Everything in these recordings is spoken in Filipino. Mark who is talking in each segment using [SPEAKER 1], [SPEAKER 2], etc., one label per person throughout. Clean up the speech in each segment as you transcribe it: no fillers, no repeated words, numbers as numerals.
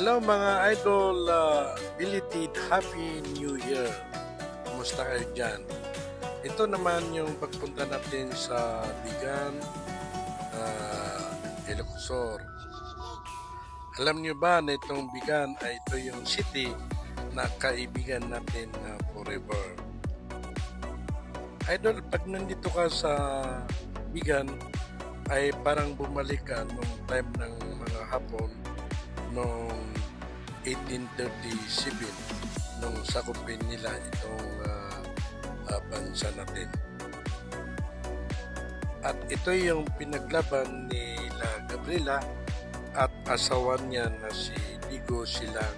[SPEAKER 1] Hello mga idol, belated Happy New Year. Kumusta kayo dyan? Ito naman yung pagpunta natin sa Bigan, Ilocosur. Alam nyo ba na itong Bigan ay ito yung city na kaibigan natin na forever. Idol, pag nandito ka sa Bigan, ay parang bumalik ka nung time ng mga Hapon noong 1837 nung sakupin nila itong bansa natin. At ito yung pinaglaban ni Gabriela at asawa niya na si Digo Silang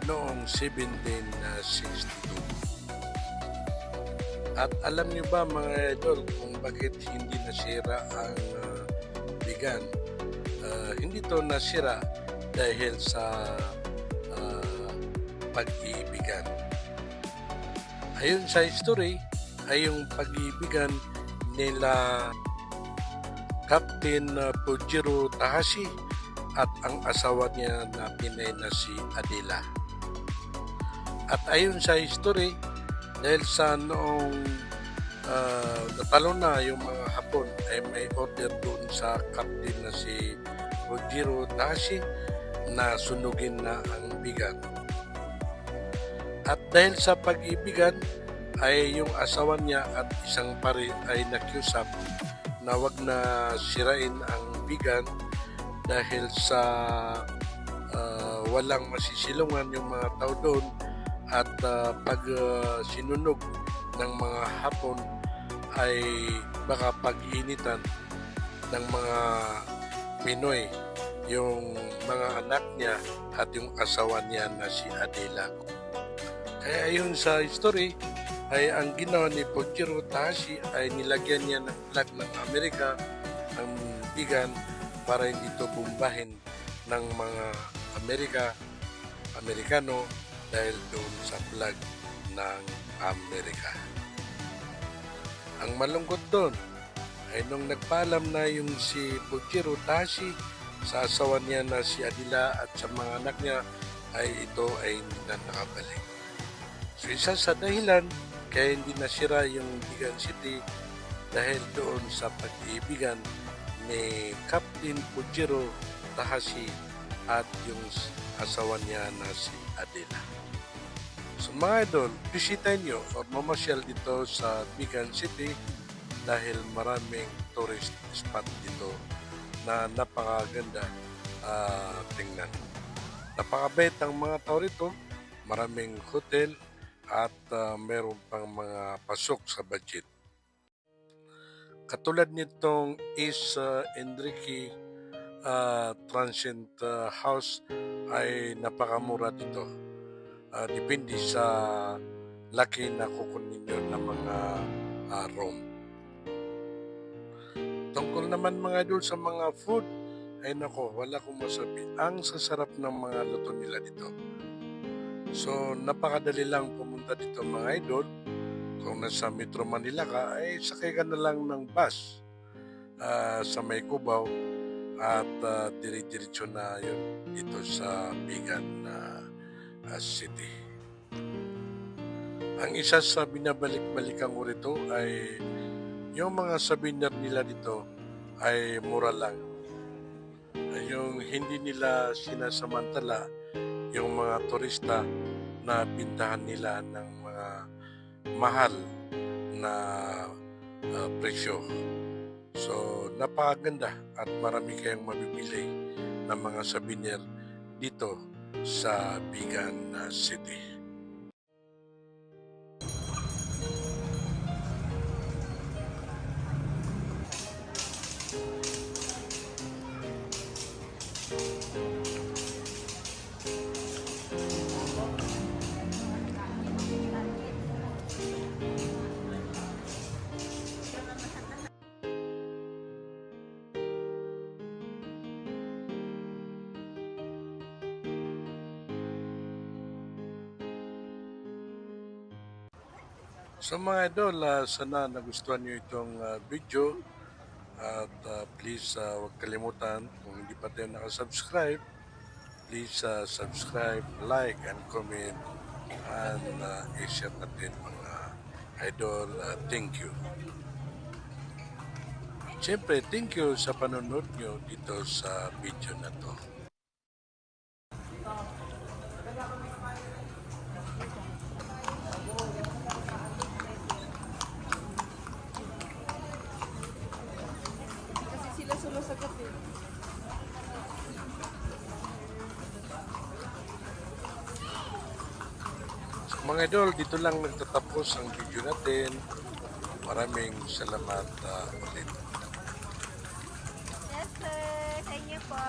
[SPEAKER 1] noong 1762. At alam niyo ba mga idol kung bakit hindi nasira ang Bigan? Hindi to nasira dahil sa pag-iibigan. Ayon sa history, ay yung pag-iibigan nila Captain Pujiro Tahashi at ang asawa niya na Pinay na si Adela. At ayon sa history, dahil sa noong natalo na yung mga Hapon ay may order doon sa captain na si Pujiro Tahashi na sunugin na ang Bigan. At dahil sa pag-ibigan ay yung asawa niya at isang pari ay nakiusap na wag na sirain ang Bigan dahil sa walang masisilungan yung mga tao doon at pag sinunog ng mga Hapon ay baka pag-iinitan ng mga Pinoy yung mga anak niya at yung asawa niya na si Adela. Kaya ayon sa history ay ang ginawa ni Pujiro Tahashi ay nilagyan niya ng flag ng Amerika ang Bigan para hindi ito bumbahin ng mga Amerikano dahil doon sa flag ng Amerika. Ang malungkot doon ay nung nagpaalam na yung si Pujiro Tahashi sa asawa niya na si Adela at sa mga anak niya ay ito ay hindi na nakabalik. So isa sa dahilan kaya hindi nasira yung Bigan City dahil doon sa pag-iibigan ni Captain Pujiro Tahashi at yung asawa niya na si Adela. So mga idol, bisitahin nyo or mamasyal dito sa Bigan City dahil maraming tourist spot dito na napakaganda tingnan. Napakabait ang mga tao rito, maraming hotel at meron pang mga pasok sa budget. Katulad nitong East Enrique Transient House ay napakamura dito. Depende sa laki na kukunin nyo ng mga room. Tungkol naman mga idol sa mga food, ay nako, wala akong masabi. Ang sasarap ng mga luto nila dito. So, napakadali lang pumunta dito mga idol. Kung nasa Metro Manila ka, ay sakay ka na lang ng bus sa May Cubao at dire-diretso na yun dito sa Bigan City. Ang isa sa binabalik-balikan ko rito ay yung mga souvenir nila dito ay mura lang. Yung hindi nila sinasamantala yung mga turista na bintahan nila ng mga mahal na presyo. So, napakaganda at marami kayong mabibili ng mga souvenir dito sa Bigan City. So mga idol, sana nagustuhan nyo itong video at please huwag kalimutan kung hindi pa tayo nakasubscribe Please subscribe, like, and comment. And i-share natin mga idol. Thank you. Siyempre, thank you sa panonood nyo dito sa video na to.
[SPEAKER 2] Kasi sila sumasagot eh.
[SPEAKER 1] So, mga idol, dito lang nagtatapos ang video natin. Maraming salamat ulit.
[SPEAKER 2] Yes sir, sa inyo po.